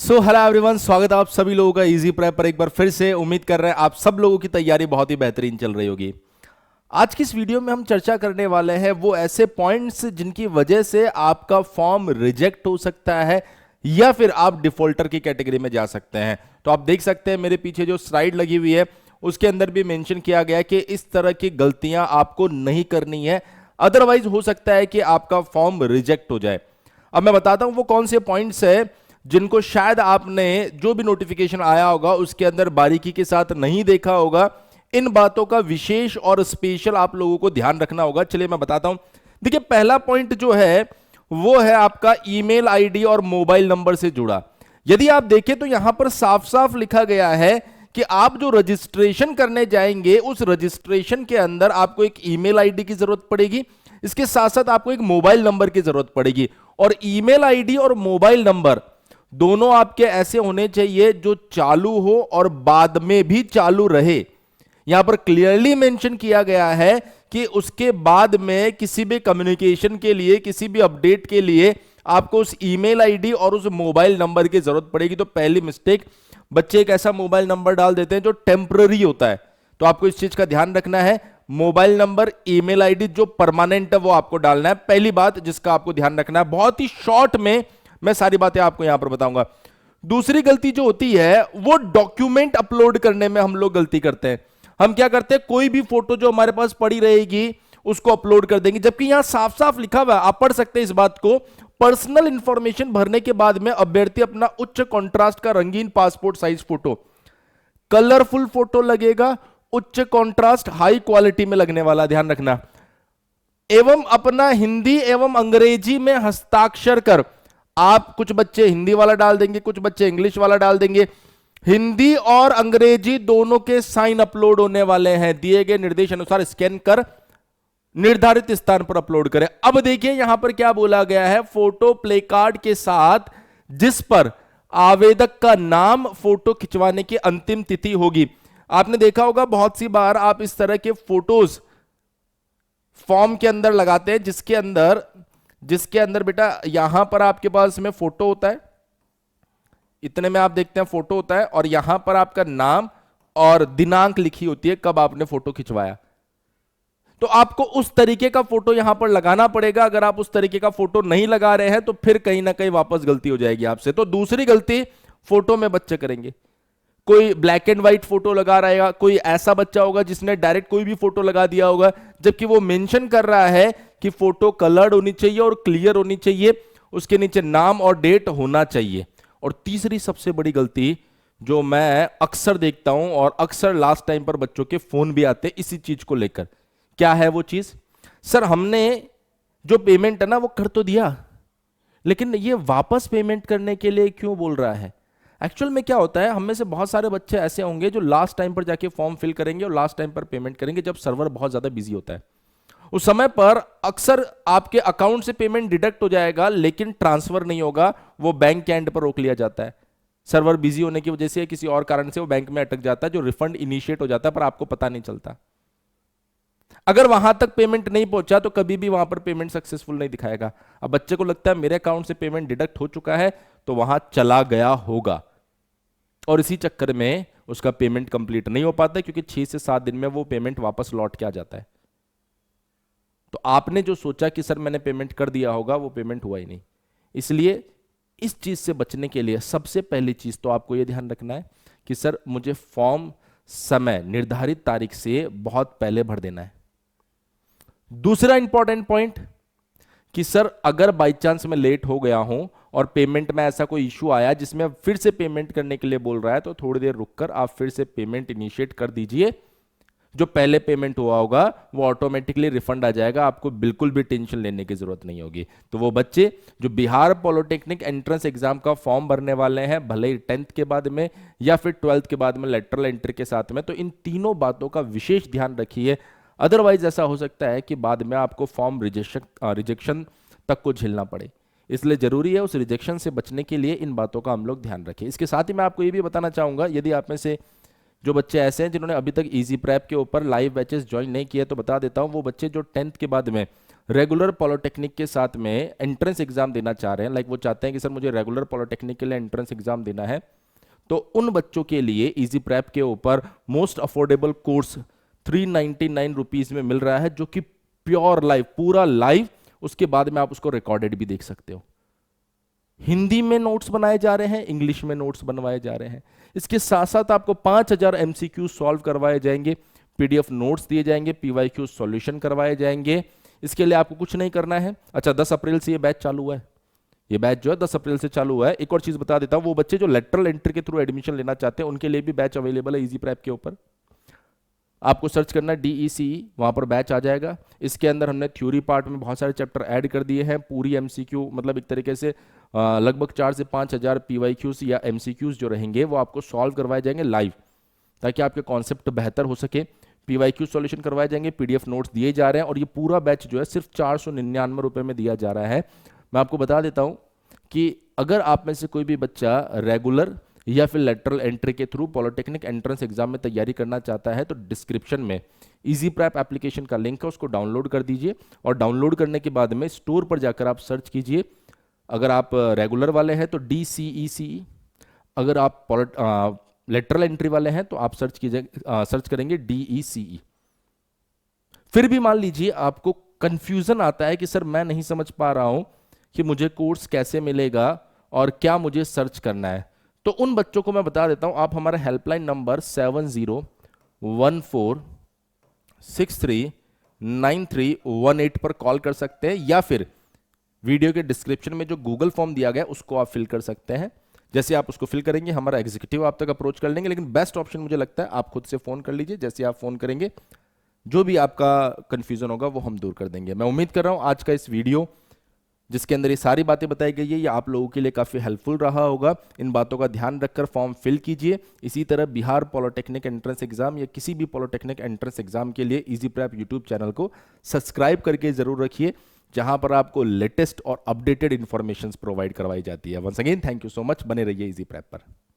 So hello everyone, स्वागत है आप सभी लोगों का इजी प्रेप पर एक बार फिर से। उम्मीद कर रहे हैं आप सब लोगों की तैयारी बहुत ही बेहतरीन चल रही होगी। आज की इस वीडियो में हम चर्चा करने वाले हैं वो ऐसे पॉइंट्स जिनकी वजह से आपका फॉर्म रिजेक्ट हो सकता है या फिर आप डिफॉल्टर की कैटेगरी में जा सकते हैं। तो आप देख सकते हैं मेरे पीछे जो स्लाइड लगी हुई है उसके अंदर भी मेंशन किया गया है कि इस तरह की गलतियां आपको नहीं करनी है, अदरवाइज हो सकता है कि आपका फॉर्म रिजेक्ट हो जाए। अब मैं बताता हूं वो कौन से पॉइंट्स है जिनको शायद आपने जो भी नोटिफिकेशन आया होगा उसके अंदर बारीकी के साथ नहीं देखा होगा। इन बातों का विशेष और स्पेशल आप लोगों को ध्यान रखना होगा। चलिए मैं बताता हूं। देखिए, पहला पॉइंट जो है वो है आपका ईमेल आईडी और मोबाइल नंबर से जुड़ा। यदि आप देखें तो यहां पर साफ साफ लिखा गया है कि आप जो रजिस्ट्रेशन करने जाएंगे उस रजिस्ट्रेशन के अंदर आपको एक ईमेल आईडी की जरूरत पड़ेगी, इसके साथ साथ आपको एक मोबाइल नंबर की जरूरत पड़ेगी। और ईमेल आईडी और मोबाइल नंबर दोनों आपके ऐसे होने चाहिए जो चालू हो और बाद में भी चालू रहे। यहां पर क्लियरली मेंशन किया गया है कि उसके बाद में किसी भी कम्युनिकेशन के लिए, किसी भी अपडेट के लिए आपको उस ईमेल आईडी और उस मोबाइल नंबर की जरूरत पड़ेगी। तो पहली मिस्टेक, बच्चे एक ऐसा मोबाइल नंबर डाल देते हैं जो टेम्पररी होता है। तो आपको इस चीज का ध्यान रखना है, मोबाइल नंबर, ईमेल आईडी जो परमानेंट है वो आपको डालना है। पहली बात जिसका आपको ध्यान रखना है, बहुत ही शॉर्ट में मैं सारी बातें आपको यहां पर बताऊंगा। दूसरी गलती जो होती है वो डॉक्यूमेंट अपलोड करने में हम लोग गलती करते हैं। हम क्या करते हैं, कोई भी फोटो जो हमारे पास पड़ी रहेगी उसको अपलोड कर देंगे, जबकि यहां साफ साफ लिखा हुआ है, आप पढ़ सकते हैं इस बात को, पर्सनल इंफॉर्मेशन भरने के बाद में अभ्यर्थी अपना उच्च कॉन्ट्रास्ट का रंगीन passport size photo, colourful photo लगेगा, उच्च कॉन्ट्रास्ट हाई क्वालिटी में लगने वाला, ध्यान रखना, एवं अपना हिंदी एवं अंग्रेजी में हस्ताक्षर कर। आप कुछ बच्चे हिंदी वाला डाल देंगे, कुछ बच्चे इंग्लिश वाला डाल देंगे, हिंदी और अंग्रेजी दोनों के साइन अपलोड होने वाले हैं। दिए गए निर्देश अनुसार स्कैन कर निर्धारित स्थान पर अपलोड करें। अब देखिए यहां पर क्या बोला गया है, फोटो प्ले कार्ड के साथ जिस पर आवेदक का नाम फोटो खिंचवाने की अंतिम तिथि होगी। आपने देखा होगा बहुत सी बार आप इस तरह के फोटोज फॉर्म के अंदर लगाते हैं जिसके अंदर बेटा यहां पर आपके पास में फोटो होता है, इतने में आप देखते हैं फोटो होता है और यहां पर आपका नाम और दिनांक लिखी होती है कब आपने फोटो खिंचवाया। तो आपको उस तरीके का फोटो यहां पर लगाना पड़ेगा। अगर आप उस तरीके का फोटो नहीं लगा रहे हैं तो फिर कहीं ना कहीं वापस गलती हो जाएगी आपसे। तो दूसरी गलती फोटो में बच्चे करेंगे, कोई ब्लैक एंड व्हाइट फोटो लगा रहेगा, कोई ऐसा बच्चा होगा जिसने डायरेक्ट कोई भी फोटो लगा दिया होगा, जबकि वो मेंशन कर रहा है कि फोटो कलर्ड होनी चाहिए और क्लियर होनी चाहिए, उसके नीचे नाम और डेट होना चाहिए। और तीसरी सबसे बड़ी गलती जो मैं अक्सर देखता हूं और अक्सर लास्ट टाइम पर बच्चों के फोन भी आते हैं इसी चीज को लेकर, क्या है वो चीज, सर हमने जो पेमेंट है ना वो कर तो दिया, लेकिन ये वापस पेमेंट करने के लिए क्यों बोल रहा है। एक्चुअल में क्या होता है, हम में से बहुत सारे बच्चे ऐसे होंगे जो लास्ट टाइम पर जाके फॉर्म फिल करेंगे और लास्ट टाइम पर पेमेंट करेंगे जब सर्वर बहुत ज्यादा बिजी होता है। उस समय पर अक्सर आपके अकाउंट से पेमेंट डिडक्ट हो जाएगा लेकिन ट्रांसफर नहीं होगा, वो बैंक के एंड पर रोक लिया जाता है। सर्वर बिजी होने की वजह से किसी और कारण से वो बैंक में अटक जाता है, जो रिफंड इनिशिएट हो जाता है पर आपको पता नहीं चलता। अगर वहां तक पेमेंट नहीं पहुंचा तो कभी भी वहां पर पेमेंट सक्सेसफुल नहीं दिखाएगा। अब बच्चे को लगता है मेरे अकाउंट से पेमेंट डिडक्ट हो चुका है तो वहां चला गया होगा और इसी चक्कर में उसका पेमेंट कंप्लीट नहीं हो पाता, क्योंकि 6 से 7 दिन में वो पेमेंट वापस लौट के आ जाता है। तो आपने जो सोचा कि सर मैंने पेमेंट कर दिया होगा, वो पेमेंट हुआ ही नहीं। इसलिए इस चीज से बचने के लिए सबसे पहली चीज तो आपको यह ध्यान रखना है कि सर मुझे फॉर्म समय निर्धारित तारीख से बहुत पहले भर देना है। दूसरा इंपॉर्टेंट पॉइंट कि सर अगर बाई चांस मैं लेट हो गया हूं और पेमेंट में ऐसा कोई इश्यू आया जिसमें फिर से पेमेंट करने के लिए बोल रहा है, तो थोड़ी देर रुककर आप फिर से पेमेंट इनिशिएट कर दीजिए। जो पहले पेमेंट हुआ होगा वो ऑटोमेटिकली रिफंड आ जाएगा, आपको बिल्कुल भी टेंशन लेने की जरूरत नहीं होगी। तो वो बच्चे जो बिहार पॉलिटेक्निक एंट्रेंस एग्जाम का फॉर्म भरने वाले हैं, भले ही 10th के बाद में या फिर 12th के बाद में लेटरल एंट्री के साथ में, तो इन तीनों बातों का विशेष ध्यान रखिए। अदरवाइज ऐसा हो सकता है कि बाद में आपको फॉर्म रिजेक्शन तक को झेलना पड़े। इसलिए जरूरी है उस रिजेक्शन से बचने के लिए इन बातों का हम लोग ध्यान रखें। इसके साथ ही मैं आपको ये भी बताना चाहूंगा, यदि आप में से जो बच्चे ऐसे हैं जिन्होंने अभी तक इजी प्रेप के ऊपर लाइव बैचेस ज्वाइन नहीं किए तो बता देता हूं, वो बच्चे जो 10th के बाद में रेगुलर पॉलिटेक्निक के साथ में एंट्रेंस एग्जाम देना चाह रहे हैं, लाइक वो चाहते हैं कि सर मुझे रेगुलर पॉलिटेक्निक के लिए एंट्रेंस एग्जाम देना है, तो उन बच्चों के लिए इजी प्रेप के ऊपर मोस्ट अफोर्डेबल कोर्स 399 रुपीज में मिल रहा है, जो कि प्योर लाइव, पूरा लाइव, उसके बाद में आप उसको रिकॉर्डेड भी देख सकते हो। हिंदी में नोट्स बनाए जा रहे हैं, इंग्लिश में नोट्स बनवाए जा रहे हैं। इसके साथ साथ आपको 5000 एमसीक्यू सॉल्व करवाए जाएंगे, पीडीएफ नोट्स दिए जाएंगे, पीवाईक्यू सॉल्यूशन करवाए जाएंगे। इसके लिए आपको कुछ नहीं करना है। अच्छा, 10 अप्रैल से ये बैच चालू हुआ है, ये बैच जो है 10 अप्रैल से चालू हुआ है। एक और चीज बता देता हूं, वो बच्चे जो लेटरल एंट्री के थ्रू एडमिशन लेना चाहते हैं उनके लिए भी बैच अवेलेबल है इजी प्रेप के ऊपर। आपको सर्च करना है DECE, वहां पर बैच आ जाएगा। इसके अंदर हमने थ्योरी पार्ट में बहुत सारे चैप्टर ऐड कर दिए हैं, पूरी एमसीक्यू, मतलब एक तरीके से लगभग 4 से 5000 पीवाईक्यूज या एमसीक्यूज जो रहेंगे वो आपको सॉल्व करवाए जाएंगे लाइव, ताकि आपके कॉन्सेप्ट बेहतर हो सके। पीवाईक्यू सॉल्यूशन करवाए जाएंगे, पीडीएफ नोट्स दिए जा रहे हैं, और ये पूरा बैच जो है सिर्फ 499 रुपए में दिया जा रहा है। मैं आपको बता देता हूं कि अगर आप में से कोई भी बच्चा रेगुलर या फिर लेटरल एंट्री के थ्रू पॉलिटेक्निक एंट्रेंस एग्जाम में तैयारी करना चाहता है, तो डिस्क्रिप्शन में इजी प्रेप एप्लीकेशन का लिंक है, उसको डाउनलोड कर दीजिए। और डाउनलोड करने के बाद में स्टोर पर जाकर आप सर्च कीजिए। अगर आप रेगुलर वाले हैं तो DCECE, अगर आप लेटरल एंट्री वाले हैं तो आप सर्च करेंगे DECE। फिर भी मान लीजिए आपको कंफ्यूजन आता है कि सर मैं नहीं समझ पा रहा हूं कि मुझे कोर्स कैसे मिलेगा और क्या मुझे सर्च करना है, तो उन बच्चों को मैं बता देता हूं, आप हमारा हेल्पलाइन नंबर 7014639318 पर कॉल कर सकते हैं, या फिर वीडियो के डिस्क्रिप्शन में जो गूगल फॉर्म दिया गया उसको आप फिल कर सकते हैं। जैसे आप उसको फिल करेंगे हमारा एग्जीक्यूटिव आप तक अप्रोच कर लेंगे, लेकिन बेस्ट ऑप्शन मुझे लगता है आप खुद से फोन कर लीजिए। जैसे आप फोन करेंगे जो भी आपका कंफ्यूजन होगा वो हम दूर कर देंगे। मैं उम्मीद कर रहा हूं आज का इस वीडियो जिसके अंदर ये सारी बातें बताई गई है, ये आप लोगों के लिए काफ़ी हेल्पफुल रहा होगा। इन बातों का ध्यान रखकर फॉर्म फिल कीजिए। इसी तरह बिहार पॉलिटेक्निक एंट्रेंस एग्जाम या किसी भी पॉलिटेक्निक एंट्रेंस एग्जाम के लिए इजी प्रेप यूट्यूब चैनल को सब्सक्राइब करके जरूर रखिए, जहां पर आपको लेटेस्ट और अपडेटेड इंफॉर्मेशन प्रोवाइड करवाई जाती है। Once again thank you so much, बने रहिए इजी प्रेप पर।